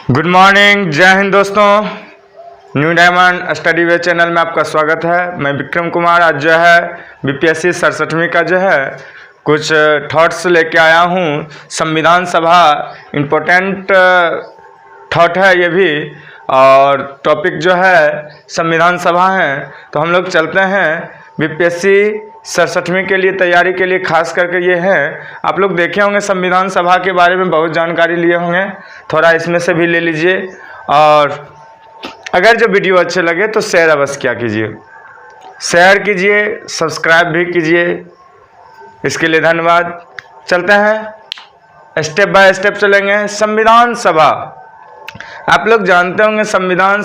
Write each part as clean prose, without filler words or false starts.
Good morning, जय हिंद दोस्तों। New diamond study वे channel में आपका स्वागत है। मैं विक्रम कुमार आज जो है बीपीएससी 67वीं का जो है कुछ थॉट्स लेके आया हूँ। संविधान सभा इम्पोर्टेंट थॉट है ये भी, और टॉपिक जो है संविधान सभा है। तो हम लोग चलते हैं बीपीएससी 67वीं के लिए तैयारी के लिए खास करके ये है। आप लोग देखे होंगे संविधान सभा के बारे में बहुत जानकारी लिए होंगे, थोड़ा इसमें से भी ले लीजिए। और अगर जो वीडियो अच्छे लगे तो शेयर अवश्य क्या कीजिए, शेयर कीजिए, सब्सक्राइब भी कीजिए। इसके लिए धन्यवाद। चलते हैं, स्टेप बाय स्टेप चलेंगे। संविधान सभा, आप लोग जानते होंगे संविधान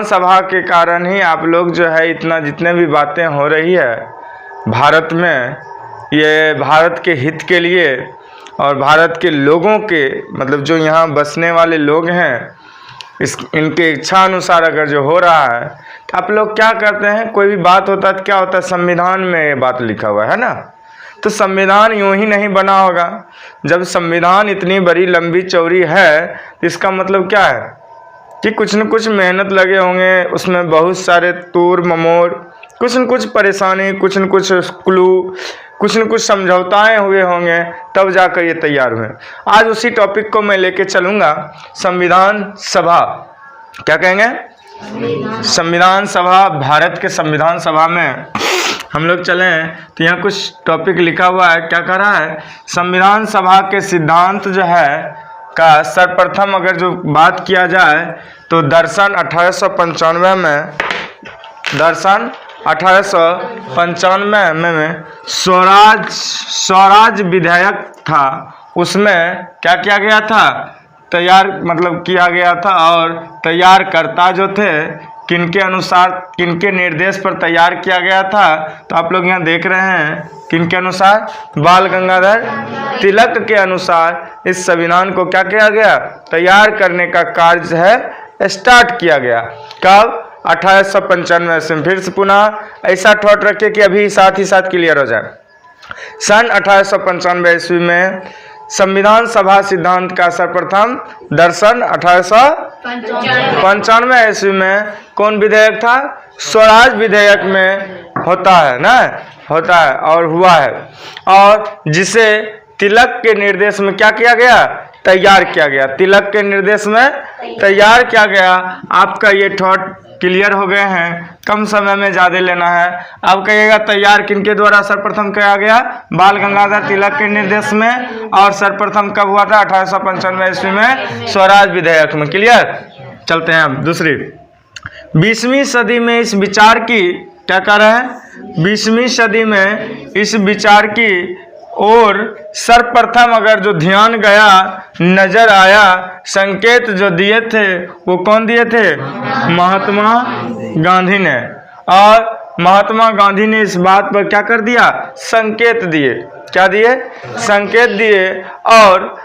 सभा के कारण ही आप लोग जो है इतना जितने भी बातें हो रही है भारत में, ये भारत के हित के लिए और भारत के लोगों के मतलब जो यहाँ बसने वाले लोग हैं इनके इच्छा अनुसार अगर जो हो रहा है तो आप लोग क्या करते हैं, कोई भी बात होता है तो क्या होता है, संविधान में ये बात लिखा हुआ है ना। तो संविधान यूं ही नहीं बना होगा। जब संविधान इतनी बड़ी लंबी चौड़ी है तो इसका मतलब क्या है कि कुछ न कुछ मेहनत लगे होंगे, उसमें बहुत सारे तूर ममोड़, कुछ न कुछ परेशानी, कुछ न कुछ क्लू, कुछ न कुछ समझौताएं हुए होंगे, तब जाकर ये तैयार हुए। आज उसी टॉपिक को मैं लेके चलूँगा। संविधान सभा क्या कहेंगे, संविधान सभा। भारत के संविधान सभा में हम लोग चलें तो यहाँ कुछ टॉपिक लिखा हुआ है। क्या कह रहा है, संविधान सभा के सिद्धांत जो है का सर्वप्रथम अगर जो बात किया जाए तो दर्शन 1895 में, दर्शन 1895 में स्वराज विधेयक था। उसमें क्या किया गया था, तैयार मतलब किया गया था। और तैयार करता जो थे किनके अनुसार, किनके निर्देश पर तैयार किया गया था, तो आप लोग यहाँ देख रहे हैं किनके अनुसार, बाल गंगाधर तिलक के अनुसार इस संविधान को क्या किया गया, तैयार करने का कार्य है स्टार्ट किया गया। कब, 1895 से। फिर से पुनः ऐसा थॉट रखिए कि अभी साथ ही साथ क्लियर हो जाए। सन 1895 ईस्वी में संविधान सभा सिद्धांत का सर्वप्रथम दर्शन 1895 ईस्वी में कौन विधेयक था, स्वराज विधेयक में होता है ना, होता है और हुआ है। और जिसे तिलक के निर्देश में क्या किया गया, तैयार किया गया। तिलक के निर्देश में तैयार किया गया। आपका ये थॉट क्लियर हो गए हैं, कम समय में ज़्यादा लेना है। अब कहिएगा तैयार किनके द्वारा सर्वप्रथम किया गया, बाल गंगाधर तिलक के निर्देश में। और सर्वप्रथम कब हुआ था, 1895 ईस्वी में स्वराज विधेयक में। क्लियर। चलते हैं हम दूसरी। 20वीं सदी में इस विचार की, क्या कर रहे हैं, 20वीं सदी में इस विचार की और सर्वप्रथम अगर जो ध्यान गया, नजर आया, संकेत जो दिए थे वो कौन दिए थे, महात्मा गांधी ने। और महात्मा गांधी ने इस बात पर क्या कर दिया, संकेत दिए। क्या दिए, संकेत दिए। और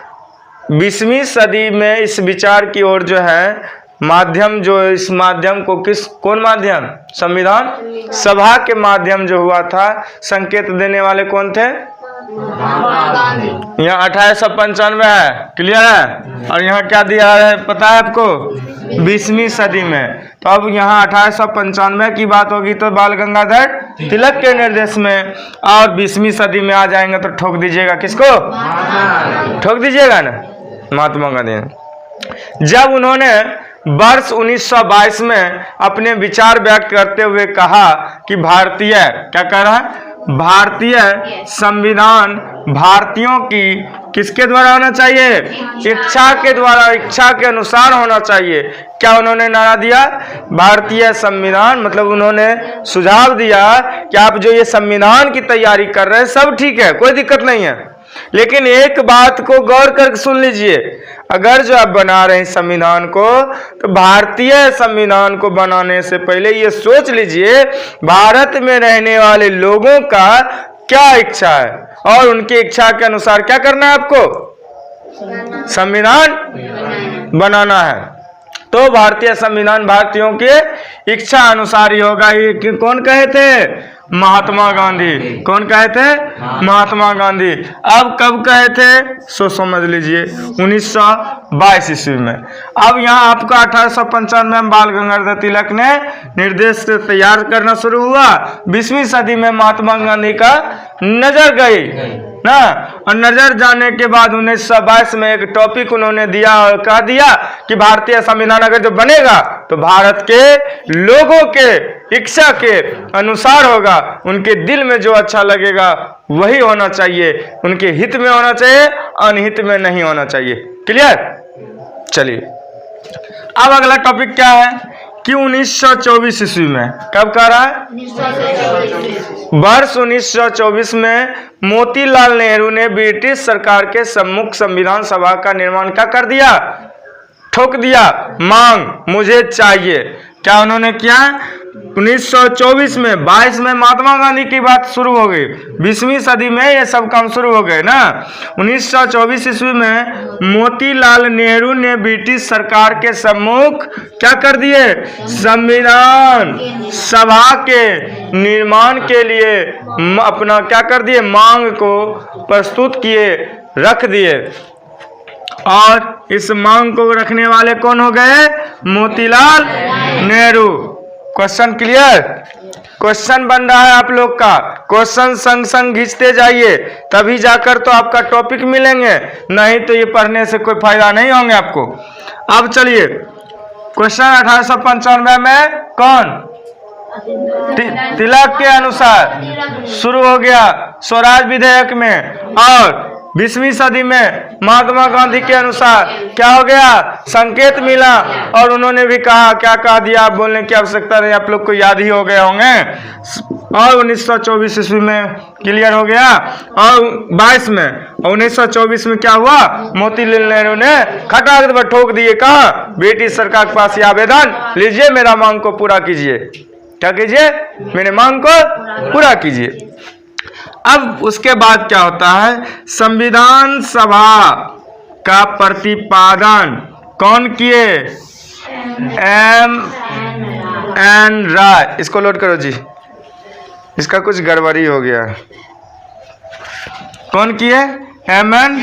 20वीं सदी में इस विचार की ओर जो है माध्यम, जो इस माध्यम को कौन माध्यम, संविधान सभा के माध्यम जो हुआ था, संकेत देने वाले कौन थे, यहाँ 1895 है। क्लियर है। और यहाँ क्या दिया है पता है आपको, 20वीं सदी में। तो अब यहाँ 1895 की बात होगी तो बाल गंगाधर तिलक के निर्देश में। और 20वीं सदी में आ जाएंगे तो ठोक दीजिएगा किसको, ठोक दीजिएगा ना, महात्मा गांधी। जब उन्होंने वर्ष 1922 में अपने विचार व्यक्त करते हुए कहा कि भारतीय, क्या कह रहा है, भारतीय संविधान भारतीयों की किसके द्वारा होना चाहिए, इच्छा के द्वारा, इच्छा के अनुसार होना चाहिए। क्या उन्होंने नारा दिया, भारतीय संविधान, मतलब उन्होंने सुझाव दिया कि आप जो ये संविधान की तैयारी कर रहे हैं सब ठीक है, कोई दिक्कत नहीं है, लेकिन एक बात को गौर करके सुन लीजिए, अगर जो आप बना रहे हैं संविधान को तो भारतीय संविधान को बनाने से पहले ये सोच लीजिए भारत में रहने वाले लोगों का क्या इच्छा है, और उनकी इच्छा के अनुसार क्या करना है आपको, संविधान बनाना है। तो भारतीय संविधान भारतीयों के इच्छा अनुसार ही होगा। ये कौन कहे थे, महात्मा गांधी। कौन कहे थे? महात्मा गांधी। अब कब कहे थे? सो समझ लीजिए 1922 ईस्वी में। अब यहाँ आपका 1895 में बाल गंगाधर तिलक ने निर्देश तैयार करना शुरू हुआ। 20वीं सदी में महात्मा गांधी का नजर गई ना, और नजर जाने के बाद 1922 में एक टॉपिक उन्होंने दिया और कह दिया कि भारतीय संविधान अगर जो बनेगा तो भारत के लोगों के इच्छा के अनुसार होगा, उनके दिल में जो अच्छा लगेगा वही होना चाहिए, उनके हित में होना चाहिए, अनहित में नहीं होना चाहिए। क्लियर? चलिए अब अगला टॉपिक क्या है कि 1924 ईस्वी में, कब कह रहा है? वर्ष 1924 में मोतीलाल नेहरू ने ब्रिटिश सरकार के सम्मुख संविधान सभा का निर्माण क्या कर दिया? ठोक दिया। मांग मुझे चाहिए। क्या उन्होंने किया? 1924 में 22 में महात्मा गांधी की बात शुरू हो गई, 20वीं सदी में ये सब काम शुरू हो गए ना। 1924 ईस्वी में मोतीलाल नेहरू ने ब्रिटिश सरकार के सम्मुख क्या कर दिए? संविधान सभा के निर्माण के लिए अपना क्या कर दिए? मांग को प्रस्तुत किए, रख दिए। और इस मांग को रखने वाले कौन हो गए? Motilal Nehru. Question clear? Question बन रहा है आप लोग का। क्वेश्चन संग संग खींचते जाइए, तभी जाकर तो आपका टॉपिक मिलेंगे, नहीं तो ये पढ़ने से कोई फायदा नहीं होंगे आपको। अब चलिए क्वेश्चन 1895 में कौन? तिलक के अनुसार शुरू हो गया स्वराज विधेयक में, और 20वीं सदी में महात्मा गांधी के अनुसार क्या हो गया? संकेत मिला, और उन्होंने भी कहा, क्या कहा दिया, आप बोलने की आवश्यकता नहीं, आप लोग को याद ही हो गए होंगे। और 1924 ईस्वी में क्लियर हो गया, और 22 में, और 1924 में क्या हुआ? मोतीलाल नेहरू ने खटाखट पर ठोक दिए। कहा? ब्रिटिश सरकार के पास ये आवेदन, लीजिए मेरा मांग को पूरा कीजिए। क्या कीजिए? मेरे मांग को पूरा कीजिए। अब उसके बाद क्या होता है? संविधान सभा का प्रतिपादन कौन किए? M.N. राय। इसको लोड करो जी, इसका कुछ गड़बड़ी हो गया। कौन किए? M.N.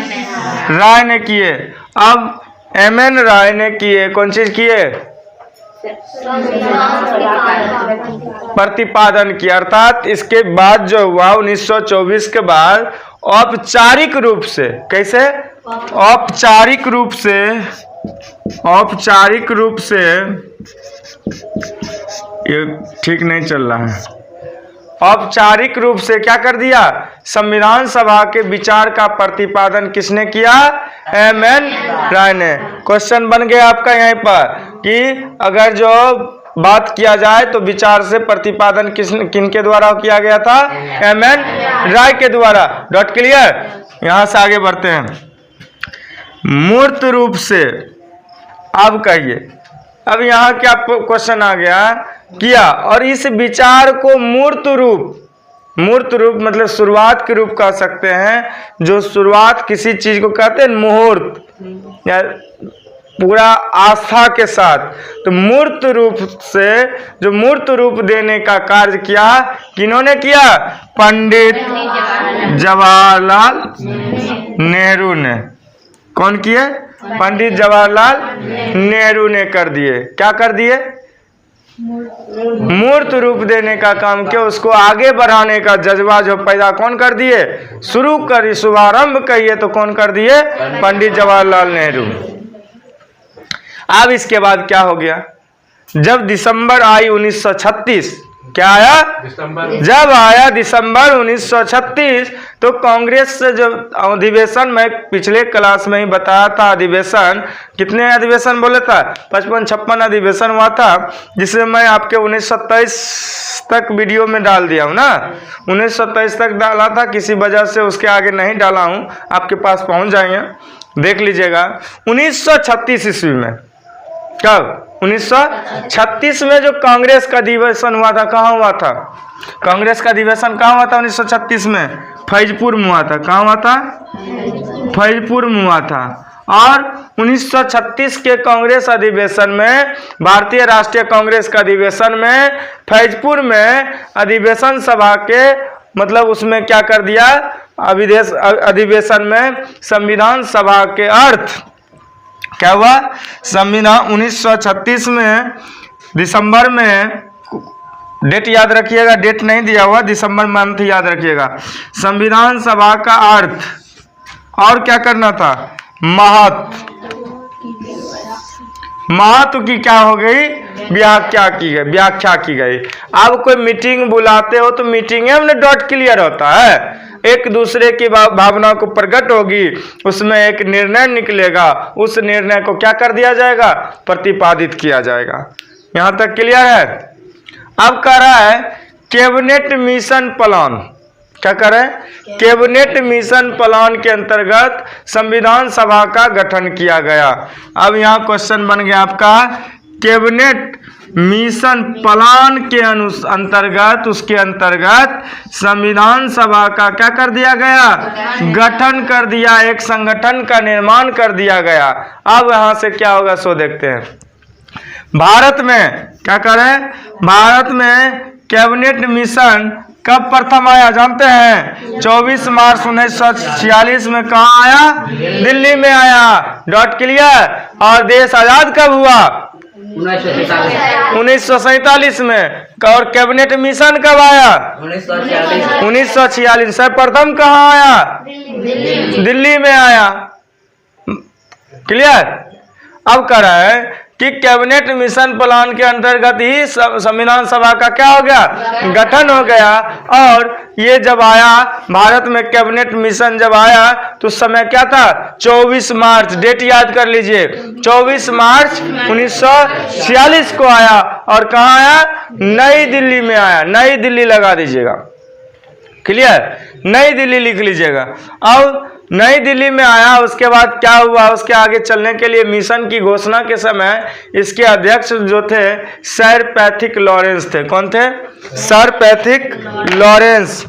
राय ने किए। अब M.N. राय ने किए, कौन चीज किए? प्रतिपादन किया। अर्थात इसके बाद जो हुआ 1924 के बाद औपचारिक रूप से, कैसे? औपचारिक रूप से ये ठीक नहीं चल रहा है। औपचारिक रूप से क्या कर दिया? संविधान सभा के विचार का प्रतिपादन किसने किया? M.N. राय ने। क्वेश्चन बन गया आपका यहीं पर कि अगर जो बात किया जाए तो विचार से प्रतिपादन किन के द्वारा किया गया था? M.N. राय के द्वारा। Dot clear? यहां से आगे बढ़ते हैं। मूर्त रूप से, अब कहिए, अब यहाँ क्या क्वेश्चन आ गया? किया, और इस विचार को मूर्त रूप मतलब शुरुआत के रूप कह सकते हैं। जो शुरुआत किसी चीज को कहते हैं मुहूर्त, या पूरा आस्था के साथ, तो मूर्त रूप से जो मूर्त रूप देने का कार्य किया, किन्होंने किया? पंडित जवाहरलाल नेहरू ने। कौन किए? पंडित जवाहरलाल नेहरू ने कर दिए। क्या कर दिए? मूर्त रूप देने का काम किया। उसको आगे बढ़ाने का जज्बा जो पैदा कौन कर दिए? शुभारंभ कहिए तो कौन कर दिए? पंडित जवाहरलाल नेहरू। अब इसके बाद क्या हो गया? जब दिसंबर आई 1936, क्या आया? जब आया दिसंबर 1936, तो कांग्रेस से जो अधिवेशन, मैं पिछले क्लास में ही बताया था, अधिवेशन कितने अधिवेशन बोले था? 55-56 अधिवेशन हुआ था, जिसे मैं आपके 1927 तक वीडियो में डाल दिया हूँ ना। 1927 तक डाला था, किसी वजह से उसके आगे नहीं डाला हूँ, आपके पास पहुँच जाएंगे, देख लीजिएगा। 1936 ईस्वी में, कब? 1936 में जो कांग्रेस का अधिवेशन हुआ था, कहाँ हुआ था? कांग्रेस का अधिवेशन कहाँ हुआ था 1936 में? फैजपुर में हुआ था। कहाँ हुआ था? फैजपुर में हुआ था। और 1936 के कांग्रेस अधिवेशन में, भारतीय राष्ट्रीय कांग्रेस का अधिवेशन में, फैजपुर में अधिवेशन सभा के मतलब उसमें क्या कर दिया, अधिवेशन में संविधान सभा के अर्थ क्या हुआ, संविधान 1936 में दिसंबर में, डेट याद रखिएगा, डेट नहीं दिया हुआ, दिसंबर मंथ याद रखिएगा। संविधान सभा का अर्थ और क्या करना था, महत्व की क्या हो गई, व्याख्या की गई। अब कोई मीटिंग बुलाते हो तो मीटिंग में डॉट क्लियर होता है, एक दूसरे की भावना को प्रकट होगी, उसमें एक निर्णय निकलेगा, उस निर्णय को क्या कर दिया जाएगा, प्रतिपादित किया जाएगा। यहां तक क्लियर है। अब कह रहा है कैबिनेट मिशन प्लान, क्या कह रहे हैं, कैबिनेट मिशन प्लान के अंतर्गत संविधान सभा का गठन किया गया। अब यहाँ क्वेश्चन बन गया आपका, कैबिनेट मिशन प्लान के अंतर्गत, उसके अंतर्गत संविधान सभा का क्या कर दिया गया, गठन कर दिया, एक संगठन का निर्माण कर दिया गया। अब यहाँ से क्या होगा सो देखते हैं। भारत में क्या करें, भारत में कैबिनेट मिशन कब प्रथम आया जानते हैं, 24 मार्च 1946 में। कहाँ आया, दिल्ली में आया, डॉट क्लियर। और देश आजाद कब हुआ, 1947 में। और कैबिनेट मिशन कब आया, 1946। सर्वप्रथम कहाँ आया, दिल्ली में आया। क्लियर। अब कह रहा है कि कैबिनेट मिशन प्लान के अंतर्गत ही संविधान सभा का क्या हो गया, गठन हो गया। और ये जब आया भारत में कैबिनेट मिशन जब आया तो समय क्या था, 24 मार्च, डेट याद कर लीजिए, 24 मार्च 1946 को आया। और कहाँ आया, नई दिल्ली में आया, नई दिल्ली लगा दीजिएगा। क्लियर, नई दिल्ली लिख लीजिएगा। अब नई दिल्ली में आया, उसके बाद क्या हुआ, उसके आगे चलने के लिए मिशन की घोषणा के समय इसके अध्यक्ष जो थे सर पैथिक लॉरेंस थे। कौन थे, sir Pethick Lawrence,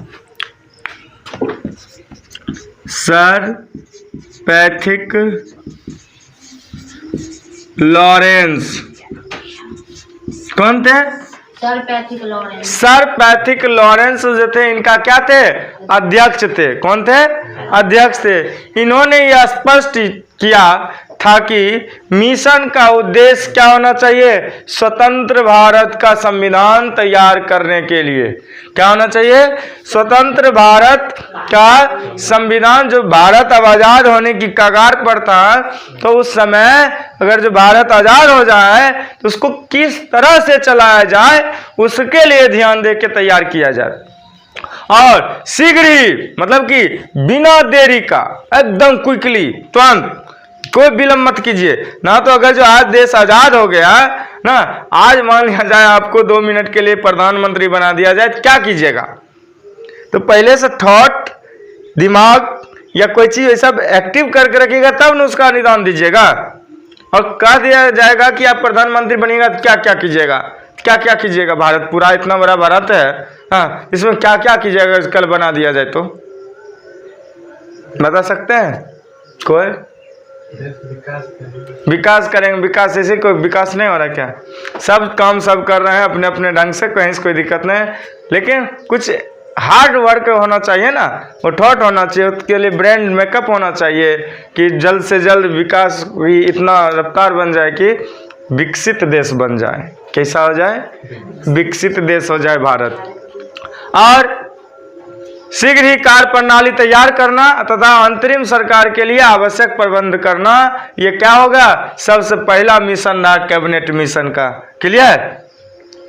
sir Pethick Lawrence कौन थे, सर पैथिक लॉरेंस जो थे, इनका क्या थे, अध्यक्ष थे। कौन थे, अध्यक्ष थे। इन्होंने यह स्पष्ट किया था कि मिशन का उद्देश्य क्या होना चाहिए, स्वतंत्र भारत का संविधान तैयार करने के लिए। क्या होना चाहिए, स्वतंत्र भारत का संविधान। जो भारत अब आजाद होने की कगार पर था, तो उस समय अगर जो भारत आजाद हो जाए तो उसको किस तरह से चलाया जाए, उसके लिए ध्यान दे के तैयार किया जाए। और शीघ्र ही, मतलब कि बिना देरी का, एकदम क्विकली, तुरंत, कोई विलंब मत कीजिए ना। तो अगर जो आज देश आजाद हो गया ना, आज मान लिया जाए आपको 2 मिनट के लिए प्रधानमंत्री बना दिया जाए, तो क्या कीजिएगा, तो पहले से थॉट, दिमाग या कोई चीज ऐसा एक्टिव करके रखिएगा, तब न उसका निदान दीजिएगा। और कह दिया जाएगा कि आप प्रधानमंत्री बनिएगा तो क्या क्या कीजिएगा, क्या क्या कीजिएगा। भारत पूरा इतना बड़ा भारत है, हाँ, इसमें क्या क्या कीजिएगा कल बना दिया जाए तो, बता सकते हैं कोई? विकास करेंगे, विकास ऐसे कोई विकास नहीं हो रहा क्या, सब काम सब कर रहे हैं अपने अपने ढंग से, कहीं से कोई दिक्कत नहीं। लेकिन कुछ हार्ड वर्क होना चाहिए ना, वो थॉट होना चाहिए, उसके लिए ब्रेन मेकअप होना चाहिए कि जल्द से जल्द विकास भी इतना रफ्तार बन जाए कि विकसित देश बन जाए। कैसा हो जाए, विकसित देश हो जाए भारत। और शीघ्र ही कार्य प्रणाली तैयार करना तथा अंतरिम सरकार के लिए आवश्यक प्रबंध करना, ये क्या होगा, सबसे पहला मिशन रहा कैबिनेट मिशन का। क्लियर।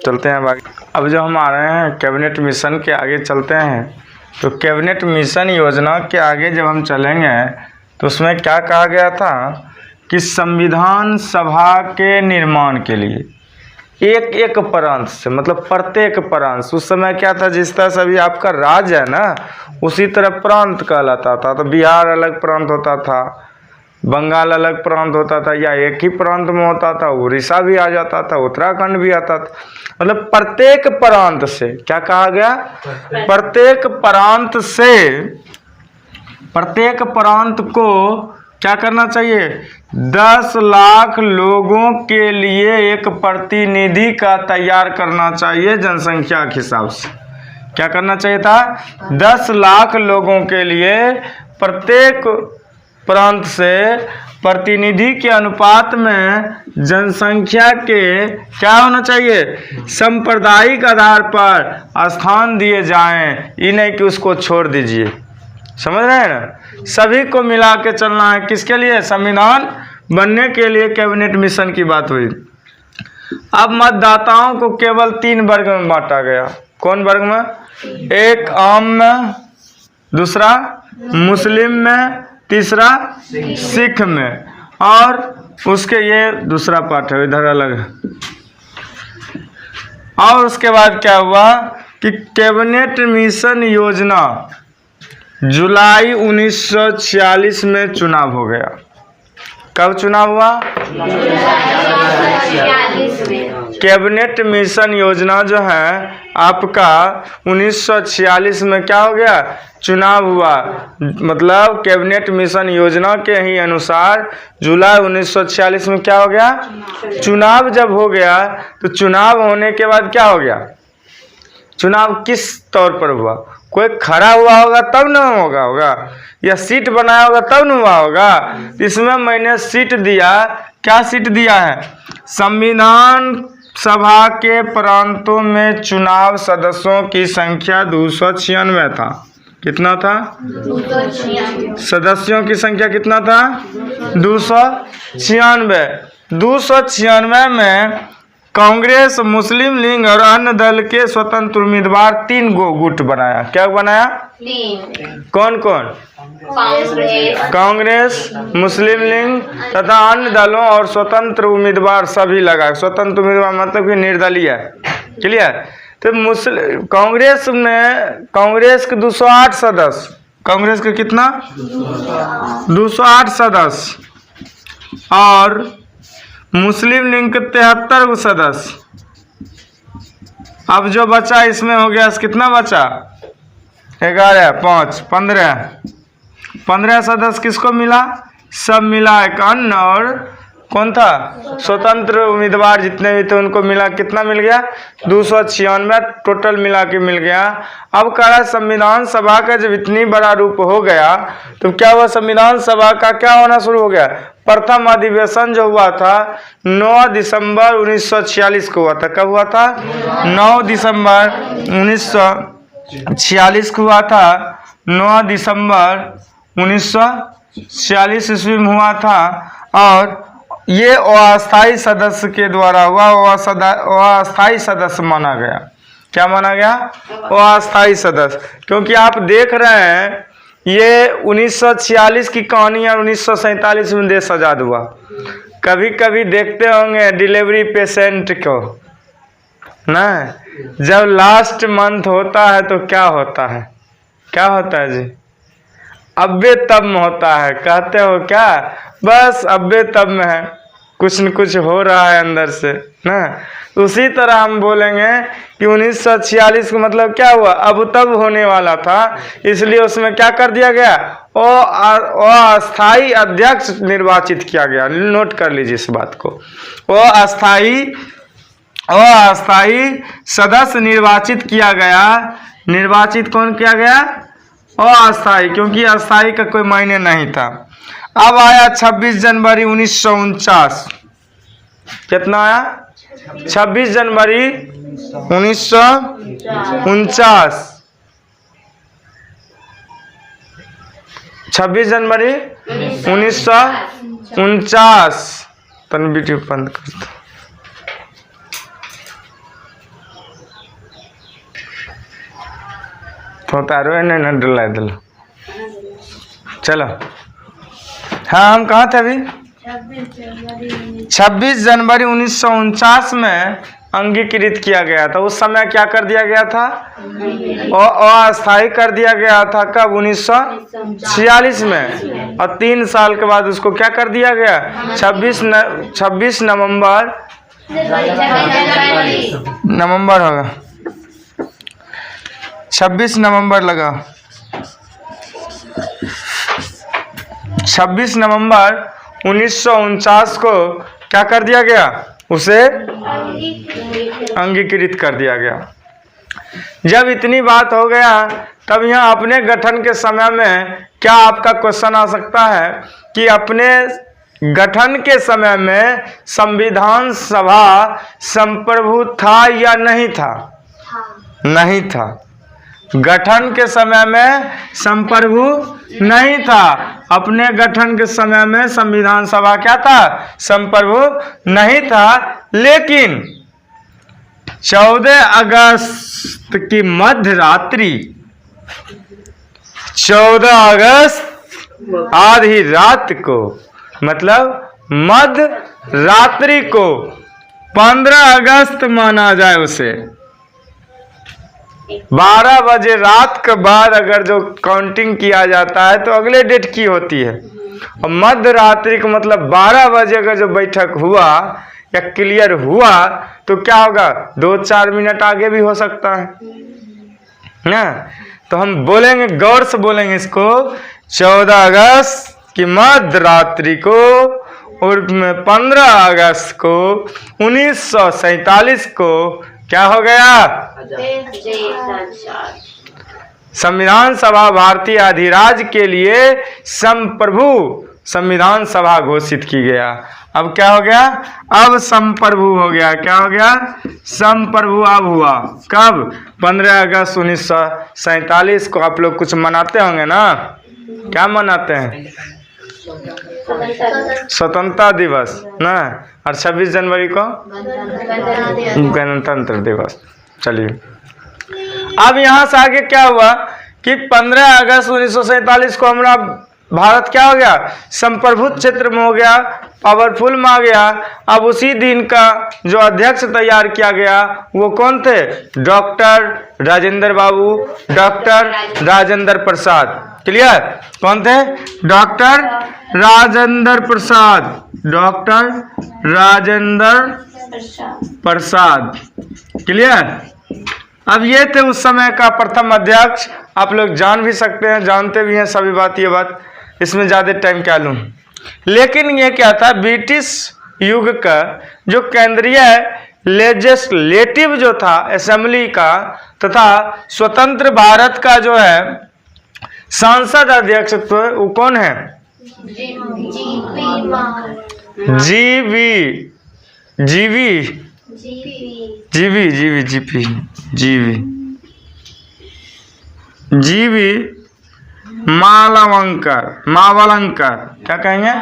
चलते हैं आगे। अब जो हम आ रहे हैं कैबिनेट मिशन के आगे चलते हैं, तो कैबिनेट मिशन योजना के आगे जब हम चलेंगे तो उसमें क्या कहा गया था कि संविधान सभा के निर्माण के लिए एक एक प्रांत से, मतलब प्रत्येक प्रांत, उस समय क्या था, जिस तरह से अभी आपका राज्य है ना, उसी तरह प्रांत कहलाता था। तो बिहार अलग प्रांत होता था, बंगाल अलग प्रांत होता था या एक ही प्रांत में होता था, उड़ीसा भी आ जाता था, उत्तराखंड भी आता था। मतलब प्रत्येक प्रांत से, क्या कहा गया, प्रत्येक प्रांत को क्या करना चाहिए, 10 लाख लोगों के लिए एक प्रतिनिधि का तैयार करना चाहिए जनसंख्या के हिसाब से। क्या करना चाहिए था, 10 लाख लोगों के लिए प्रत्येक प्रांत से प्रतिनिधि के अनुपात में जनसंख्या के क्या होना चाहिए, सांप्रदायिक आधार पर स्थान दिए जाएं। ये नहीं कि उसको छोड़ दीजिए, समझ रहे हैं ना। सभी को मिला के चलना है, किसके लिए, संविधान बनने के लिए कैबिनेट मिशन की बात हुई। अब मतदाताओं को केवल 3 वर्ग में बांटा गया। कौन वर्ग में, एक आम में, दूसरा मुस्लिम में, तीसरा सिख में, और उसके ये दूसरा पार्ट है इधर अलग है। और उसके बाद क्या हुआ कि कैबिनेट मिशन योजना जुलाई 1946 में चुनाव हो गया। कब चुनाव हुआ, कैबिनेट मिशन योजना जो है आपका 1946 में क्या हो गया, चुनाव हुआ। मतलब कैबिनेट मिशन योजना के ही अनुसार जुलाई 1946 में क्या हो गया, चुनाव जब हो गया तो चुनाव होने के बाद क्या हो गया, चुनाव किस तौर पर हुआ, कोई खड़ा हुआ होगा तब न होगा या सीट बनाया होगा तब न हुआ होगा। इसमें मैंने सीट दिया, क्या सीट दिया है, संविधान सभा के प्रांतों में चुनाव सदस्यों की संख्या 296 था। कितना था, 296। सदस्यों की संख्या कितना था, 296। 296 में कांग्रेस, मुस्लिम लीग और अन्य दल के स्वतंत्र उम्मीदवार 3 गुट बनाया। क्या बनाया, 3। कौन कौन, कांग्रेस, मुस्लिम लीग तथा अन्य दलों और स्वतंत्र उम्मीदवार सभी लगाए। स्वतंत्र उम्मीदवार मतलब कि निर्दलीय, क्लियर। तो कांग्रेस में, कांग्रेस के 208 सदस्य, कांग्रेस के कितना, 208 सदस्य, और मुस्लिम लीग के 73 सदस्य। अब जो बचा इसमें हो गया, कितना बचा, 11, 5, 15 सदस्य किसको मिला, सब मिला। एक अन्य और कौन था, स्वतंत्र उम्मीदवार जितने भी थे उनको मिला, कितना मिल गया, 296 टोटल मिला के मिल गया। अब कह रहा है संविधान सभा का जब इतनी बड़ा रूप हो गया तो क्या हुआ, संविधान सभा का क्या होना शुरू हो गया, प्रथम अधिवेशन जो हुआ था 9 दिसंबर 1946 को हुआ था। कब हुआ था, 9 दिसंबर 1946 को हुआ था। 9 दिसंबर 1946 ईस्वी में हुआ था। और ये अस्थायी सदस्य के द्वारा हुआ, अस्थायी सदस्य माना गया। क्या माना गया, अस्थायी सदस्य। क्योंकि आप देख रहे हैं ये 1946 की कहानी और 1947 में देश आजाद हुआ। कभी कभी देखते होंगे डिलीवरी पेशेंट को ना, जब लास्ट मंथ होता है तो क्या होता है, क्या होता है जी, अब्बे तब में होता है। कहते हो क्या, बस अब्बे तब में है, कुछ न कुछ हो रहा है अंदर से ना। उसी तरह हम बोलेंगे कि 1946 का मतलब क्या हुआ, अब तब होने वाला था, इसलिए उसमें क्या कर दिया गया, अस्थायी अध्यक्ष निर्वाचित किया गया। नोट कर लीजिए इस बात को, अस्थायी सदस्य निर्वाचित किया गया। निर्वाचित कौन किया गया, अस्थायी, क्योंकि अस्थायी का कोई मायने नहीं था। अब आया 26 जनवरी 1949। कितना आया, 26 जनवरी 1949। 26 जनवरी 1949। तन वीडियो बंद कर दो। तो तारो ने डला दिल। चलो, हाँ हम कहाँ थे अभी, 26 जनवरी 1949 में अंगीकृत किया गया था। उस समय क्या कर दिया गया था? अस्थायी कर दिया गया था। कब? 1946 में। और 3 साल के बाद उसको क्या कर दिया गया? 26 नवंबर होगा, 26 नवंबर लगा, 26 नवंबर 1949 को क्या कर दिया गया? उसे अंगीकृत कर दिया गया। जब इतनी बात हो गया तब यहाँ अपने गठन के समय में क्या आपका क्वेश्चन आ सकता है कि अपने गठन के समय में संविधान सभा संप्रभु था या नहीं था? नहीं था। गठन के समय में संप्रभु नहीं था। अपने गठन के समय में संविधान सभा क्या था? संप्रभु नहीं था। लेकिन 14 अगस्त की मध्य रात्रि, 14 अगस्त आधी रात को, मतलब मध्य रात्रि को 15 अगस्त माना जाए उसे, 12 बजे रात के बाद अगर जो काउंटिंग किया जाता है तो अगले डेट की होती है। और मध्य रात्रि को मतलब 12 बजे अगर जो बैठक हुआ या क्लियर हुआ तो क्या होगा? 2-4 मिनट आगे भी हो सकता है ना। तो हम बोलेंगे, गौर से बोलेंगे इसको, 14 अगस्त की मध्य रात्रि को और 15 अगस्त को 1947 को क्या हो गया? संविधान सभा भारतीय अधिराज्य के लिए संप्रभु संविधान सभा घोषित की गया। अब क्या हो गया? अब संप्रभु हो गया। क्या हो गया? संप्रभु अब हुआ। कब? 15 अगस्त 1947 को। आप लोग कुछ मनाते होंगे ना? क्या मनाते हैं? स्वतंत्रता दिवस ना। और 26 जनवरी को गणतंत्र दिवस। चलिए, अब यहाँ से आगे क्या हुआ कि 15 अगस्त 1947 को हमारा भारत क्या हो गया? संप्रभुत्व क्षेत्र में हो गया, पावरफुल में आ गया। अब उसी दिन का जो अध्यक्ष तैयार किया गया वो कौन थे? डॉक्टर राजेंद्र बाबू, डॉक्टर राजेंद्र प्रसाद। क्लियर? कौन थे? Doctor Rajendra Prasad, doctor Rajendra Prasad. Clear? अब ये थे उस समय का प्रथम अध्यक्ष। आप लोग जान भी सकते हैं, जानते भी हैं सभी बात, ये बात, इसमें ज़्यादा टाइम क्या लूँ। लेकिन ये क्या था? ब्रिटिश युग का जो केंद्रीय लेजिस्लेटिव जो था असेंबली का तथा स्वतंत्र भारत का जो है सांसद अध्यक्ष वो कौन है? जीवी मावलंकर। क्या कहेंगे?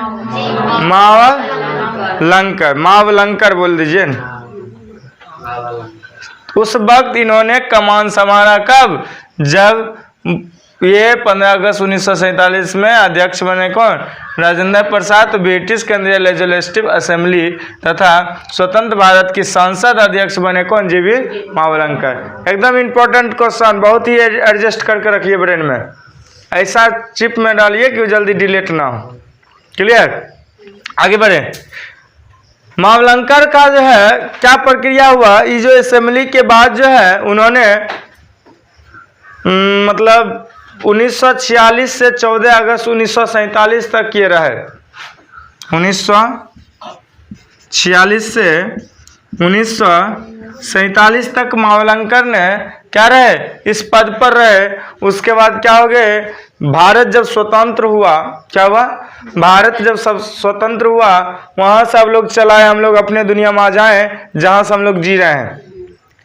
मावलंकर बोल दीजिए। उस वक्त इन्होंने कमान संभाला। कब? जब ये 15 अगस्त 1947 में अध्यक्ष बने कौन? राजेंद्र प्रसाद। ब्रिटिश केंद्रीय लेजिस्लेटिव असेंबली तथा स्वतंत्र भारत की संसद अध्यक्ष बने कौन? जीवी मावलंकर। एकदम इंपॉर्टेंट क्वेश्चन, बहुत ही एडजस्ट करके रखिए ब्रेन में, ऐसा चिप में डालिए कि जल्दी डिलीट ना हो। क्लियर? आगे बढ़े। मावलंकर का जो है क्या प्रक्रिया हुआ? ये जो असेंबली के बाद जो है उन्होंने मतलब 1946 से 14 अगस्त 1947 तक ये रहे। 1946 से 1947 तक मावलंकर ने क्या रहे? इस पद पर रहे। उसके बाद क्या हो गए? भारत जब स्वतंत्र हुआ, क्या हुआ? भारत जब सब स्वतंत्र हुआ वहाँ से हम लोग चलाए, हम लोग अपने दुनिया में आ जाए जहाँ से हम लोग जी रहे हैं।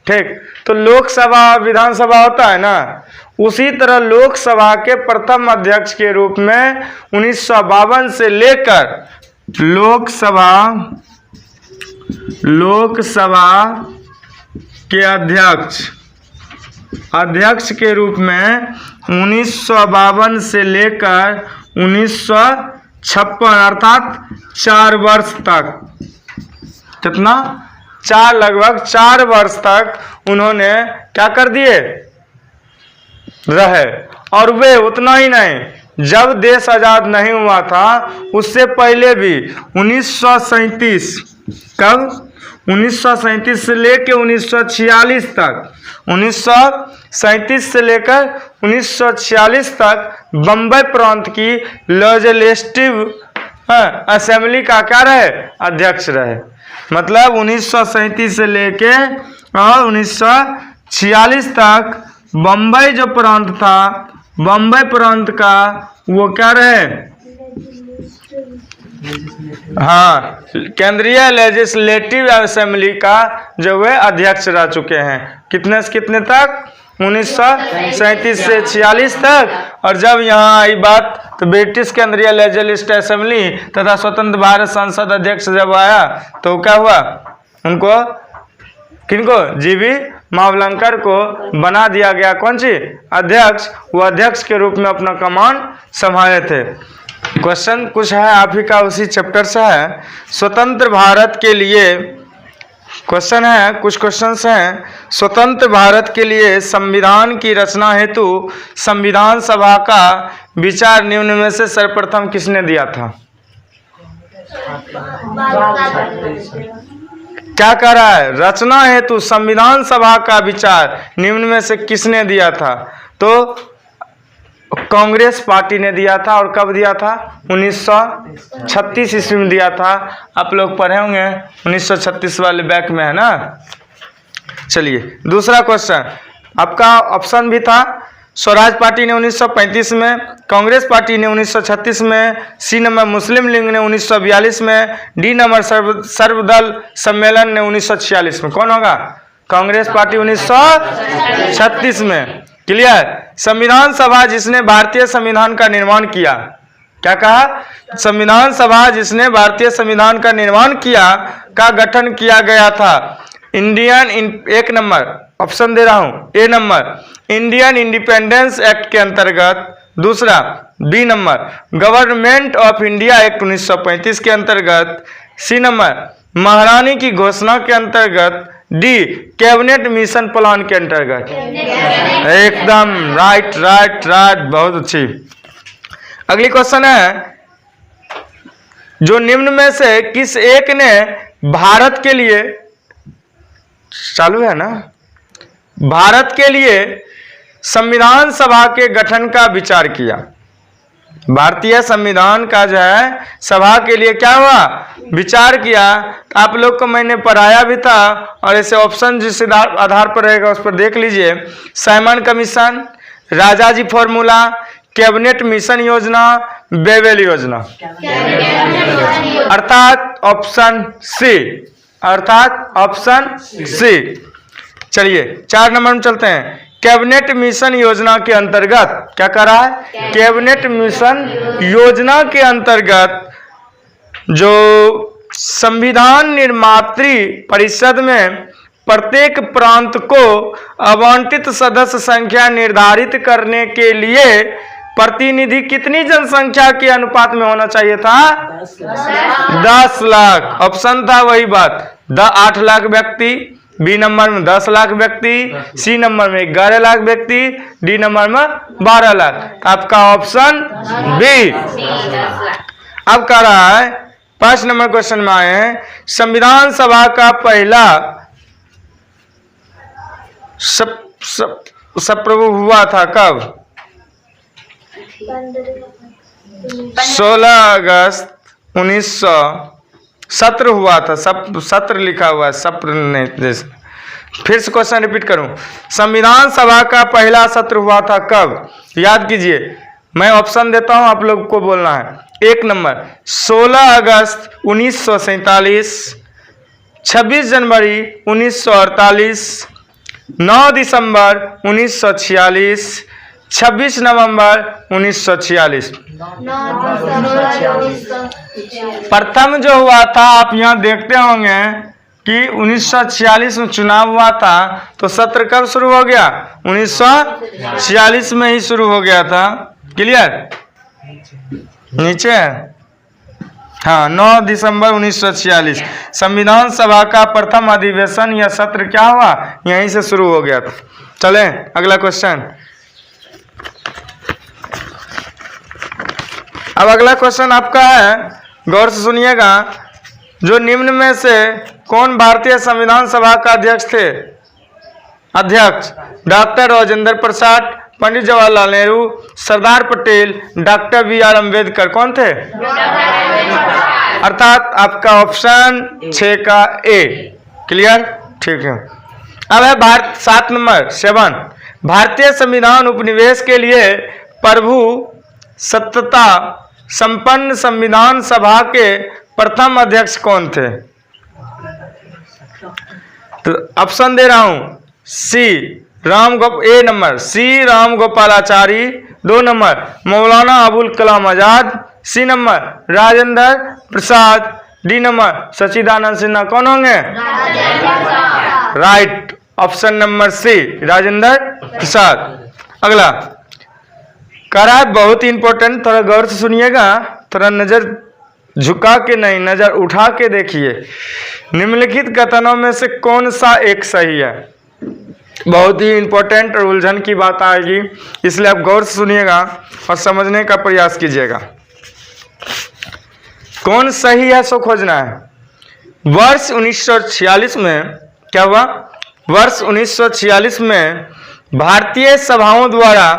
ठीक? तो लोकसभा विधानसभा होता है ना, उसी तरह लोकसभा के प्रथम अध्यक्ष के रूप में 1952 से लेकर लोकसभा के अध्यक्ष के रूप में 1952 से लेकर 1956 अर्थात 4 वर्ष तक। कितना? लगभग 4 वर्ष तक उन्होंने क्या कर दिए, रहे। और वे उतना ही नहीं, जब देश आजाद नहीं हुआ था उससे पहले भी 1937, कब 1937 से लेकर 1946 तक, 1937 से लेकर 1946 तक बम्बई प्रांत की लेजिस्लेटिव असेंबली का क्या रहे, अध्यक्ष रहे। मतलब 1937 से लेके और 1946 तक बम्बई जो प्रांत था, बम्बई प्रांत का वो क्या रहे, हाँ, केंद्रीय लेजिस्लेटिव असेंबली का जो वे अध्यक्ष रह चुके हैं। कितने से कितने तक, 1937 से 46 तक। और जब यहाँ आई बात तो ब्रिटिश केंद्रीय लेजिस्लेटिव असेंबली तथा स्वतंत्र भारत संसद अध्यक्ष जब आया तो क्या हुआ, उनको, किनको, जीवी मावलंकर को बना दिया गया कौन सी, अध्यक्ष। वो अध्यक्ष के रूप में अपना कमान संभाले थे। क्वेश्चन कुछ है आप ही का उसी चैप्टर से है, स्वतंत्र भारत के लिए क्वेश्चन है, कुछ क्वेश्चंस हैं। स्वतंत्र भारत के लिए संविधान की रचना हेतु संविधान सभा का विचार निम्न में से सर्वप्रथम किसने दिया था? क्या कह रहा है, रचना हेतु संविधान सभा का विचार निम्न में से किसने दिया था? तो कांग्रेस पार्टी ने दिया था। और कब दिया था, 1936 ईस्वी में दिया था। आप लोग पढ़े होंगे 1936 वाले बैक में है ना। चलिए दूसरा क्वेश्चन आपका ऑप्शन भी था, स्वराज पार्टी ने 1935 में, कांग्रेस पार्टी ने 1936 में, सी नंबर मुस्लिम लीग ने 1942 में, डी नंबर सर्वदल सम्मेलन ने 1946 में। कौन होगा, कांग्रेस पार्टी 1936 में। क्लियर। संविधान सभा जिसने भारतीय संविधान का निर्माण किया, क्या कहा, संविधान सभा जिसने भारतीय संविधान का निर्माण किया का गठन किया गया था इंडियन, एक नंबर ऑप्शन दे रहा हूं, A number Indian independence act के अंतर्गत, दूसरा B number government of India act 1935 के अंतर्गत, सी नंबर महारानी की घोषणा के अंतर्गत, डी कैबिनेट मिशन प्लान के अंतर्गत। एकदम राइट राइट राइट, बहुत अच्छी। अगली क्वेश्चन है, जो निम्न में से किस एक ने भारत के लिए, चालू है ना, भारत के लिए संविधान सभा के गठन का विचार किया? भारतीय संविधान का जो है सभा के लिए क्या हुआ, विचार किया। आप लोग को मैंने पढ़ाया भी था और ऐसे ऑप्शन जिस आधार पर रहेगा उस पर देख लीजिए। Simon commission, Rajaji formula, cabinet mission योजना, बेवेल योजना, अर्थात ऑप्शन सी, अर्थात ऑप्शन सी। चलिए 4 नंबर में चलते हैं। कैबिनेट मिशन योजना के अंतर्गत क्या कर रहा है, कैबिनेट मिशन योजना के अंतर्गत जो संविधान निर्मात्री परिषद में प्रत्येक प्रांत को आवंटित सदस्य संख्या निर्धारित करने के लिए प्रतिनिधि कितनी जनसंख्या के अनुपात में होना चाहिए था? 10 लाख। ऑप्शन था वही बात, 8 लाख व्यक्ति, बी नंबर में 10 लाख व्यक्ति, सी नंबर में 11 लाख व्यक्ति, डी नंबर में 12 लाख। आपका ऑप्शन बी। अब कह रहा है 5 नंबर क्वेश्चन में आए हैं, संविधान सभा का पहला सप्रभु हुआ था कब? 16 अगस्त 1917 हुआ था। सत्र लिखा हुआ है, सप्र नहीं। जैसे फिर से क्वेश्चन रिपीट करूं, संविधान सभा का पहला सत्र हुआ था कब? याद कीजिए, मैं ऑप्शन देता हूं, आप लोग को बोलना है। 1 नंबर 16 अगस्त 1947, 26 जनवरी 1948, 9 दिसंबर 1946, 26 नवंबर 1946। प्रथम जो हुआ था आप यहाँ देखते होंगे कि 1946 में चुनाव हुआ था, तो सत्र कब शुरू हो गया? 1946 में ही शुरू हो गया था। क्लियर? नीचे हाँ, 9 दिसंबर 1946 संविधान सभा का प्रथम अधिवेशन या सत्र क्या हुआ, यहीं से शुरू हो गया था। चलें अगला क्वेश्चन। अब अगला क्वेश्चन आपका है, गौर से सुनिएगा, जो निम्न में से कौन भारतीय संविधान सभा का अध्यक्ष थे? अध्यक्ष doctor Rajendra Prasad, Pandit Jawaharlal Nehru, Sardar Patel, doctor BR Ambedkar. कौन थे? अर्थात आपका ऑप्शन 6 का ए। क्लियर? ठीक है। अब है भारत 7 नंबर 7, भारतीय संविधान उपनिवेश के लिए प्रभु सत्ता संपन्न संविधान सभा के प्रथम अध्यक्ष कौन थे? तो ऑप्शन दे रहा हूं, A number C Ram Gopalachari, 2 number Maulana Abul Kalam Azad, C number Rajendra Prasad, D number Sachchidanand Sinha. कौन होंगे? Right, option number C Rajendra Prasad. अगला कह रहा है बहुत इंपॉर्टेंट, थोड़ा गौर से सुनिएगा, थोड़ा नजर झुका के नहीं, नजर उठा के देखिए। निम्नलिखित कथनों में से कौन सा एक सही है? बहुत ही इंपॉर्टेंट और उलझन की बात आएगी, इसलिए आप गौर से सुनिएगा और समझने का प्रयास कीजिएगा। कौन सही है सो खोजना है। वर्ष 1946 में क्या हुआ? वर्ष 1946 में भारतीय सभाओं द्वारा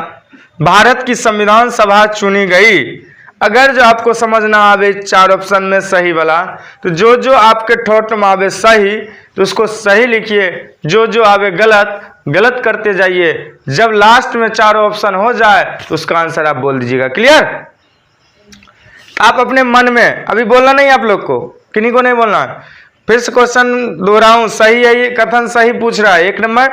भारत की संविधान सभा चुनी गई। अगर जो आपको समझना आवे 4 ऑप्शन में सही वाला, तो जो जो आपके ठोट में आवे सही तो उसको सही लिखिए, जो जो आवे गलत गलत करते जाइए। जब लास्ट में 4 ऑप्शन हो जाए तो उसका आंसर आप बोल दीजिएगा। क्लियर? आप अपने मन में अभी बोलना नहीं, आप लोग को किन्हीं को नहीं बोलना। फिर से क्वेश्चन दोहराऊं, सही है ये कथन, सही पूछ रहा है। 1 नंबर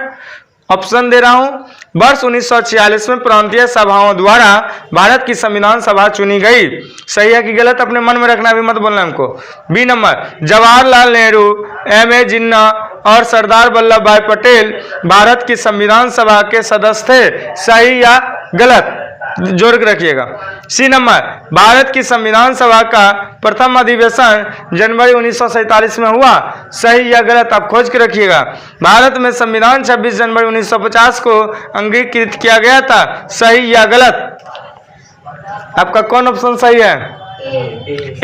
ऑप्शन दे रहा हूं, वर्ष 1946 में प्रांतीय सभाओं द्वारा भारत की संविधान सभा चुनी गई। सही है कि गलत अपने मन में रखना, भी मत बोलना हमको। B number Jawaharlal Nehru, M.A. Jinnah और सरदार वल्लभ भाई पटेल भारत की संविधान सभा के सदस्य थे। सही या गलत जोड़ के रखिएगा। सी नंबर भारत की संविधान सभा का प्रथम अधिवेशन जनवरी 1947 में हुआ। सही या गलत आप खोज के रखिएगा। भारत में संविधान 26 जनवरी 1950 को अंगीकृत किया गया था। सही या गलत? आपका कौन ऑप्शन सही है?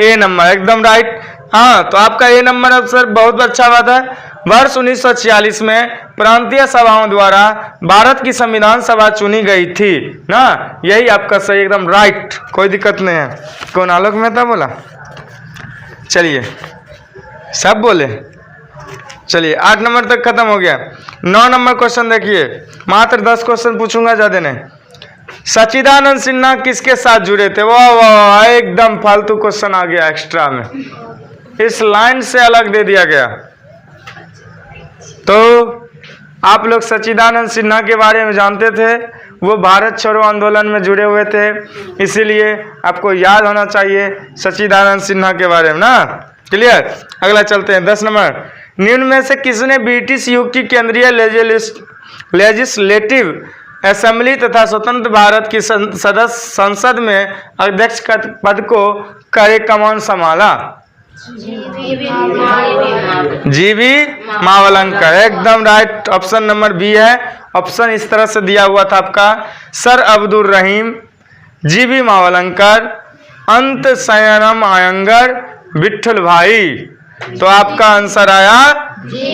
ए नंबर, एकदम राइट। हाँ, तो आपका ए नंबर अवसर बहुत अच्छा बात है। वर्ष 1946 में प्रांतीय सभाओं द्वारा भारत की संविधान सभा चुनी गई थी ना, यही आपका सही, एकदम राइट, कोई दिक्कत नहीं है। कौन? आलोक मेहता बोला? चलिए सब बोले। चलिए 8 नंबर तक खत्म हो गया। 9 नंबर क्वेश्चन देखिए, मात्र 10 क्वेश्चन पूछूंगा, ज्यादा नहीं। सच्चिदानंद सिन्हा किसके साथ जुड़े थे? वाह वाह, एकदम फालतू क्वेश्चन आ गया एक्स्ट्रा में, इस लाइन से अलग दे दिया गया। तो आप लोग सच्चिदानंद सिन्हा के बारे में जानते थे, वो भारत छोड़ो आंदोलन में जुड़े हुए थे, इसीलिए आपको याद होना चाहिए सच्चिदानंद सिन्हा के बारे में ना। क्लियर? अगला चलते हैं 10 नंबर। निम्न में से किसने ब्रिटिश युग की केंद्रीय लेजिस्लेटिव असेंबली तथा स्वतंत्र भारत की सदस्य संसद में अध्यक्ष पद को कार्यक्रम संभाला? जीवी मावलंकर, एकदम राइट, ऑप्शन नंबर बी है। ऑप्शन इस तरह से दिया हुआ था आपका, सर अब्दुल रहीम, जीवी मावलंकर, अंत सयनम आयंगर, विठल भाई। तो आपका आंसर आया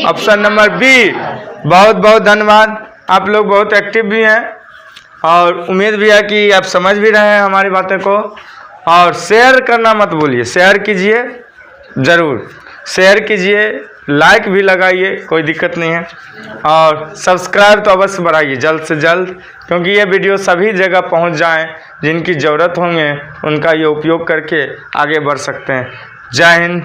ऑप्शन नंबर बी। बहुत बहुत धन्यवाद, आप लोग बहुत एक्टिव भी हैं और उम्मीद भी है कि आप समझ भी रहे हैं हमारी बातें को। और शेयर करना मत भूलिए, शेयर कीजिए, ज़रूर शेयर कीजिए, लाइक भी लगाइए, कोई दिक्कत नहीं है। और सब्सक्राइब तो अवश्य बढ़ाइए जल्द से जल्द, क्योंकि ये वीडियो सभी जगह पहुंच जाएं, जिनकी ज़रूरत होंगे उनका ये उपयोग करके आगे बढ़ सकते हैं। जय हिंद,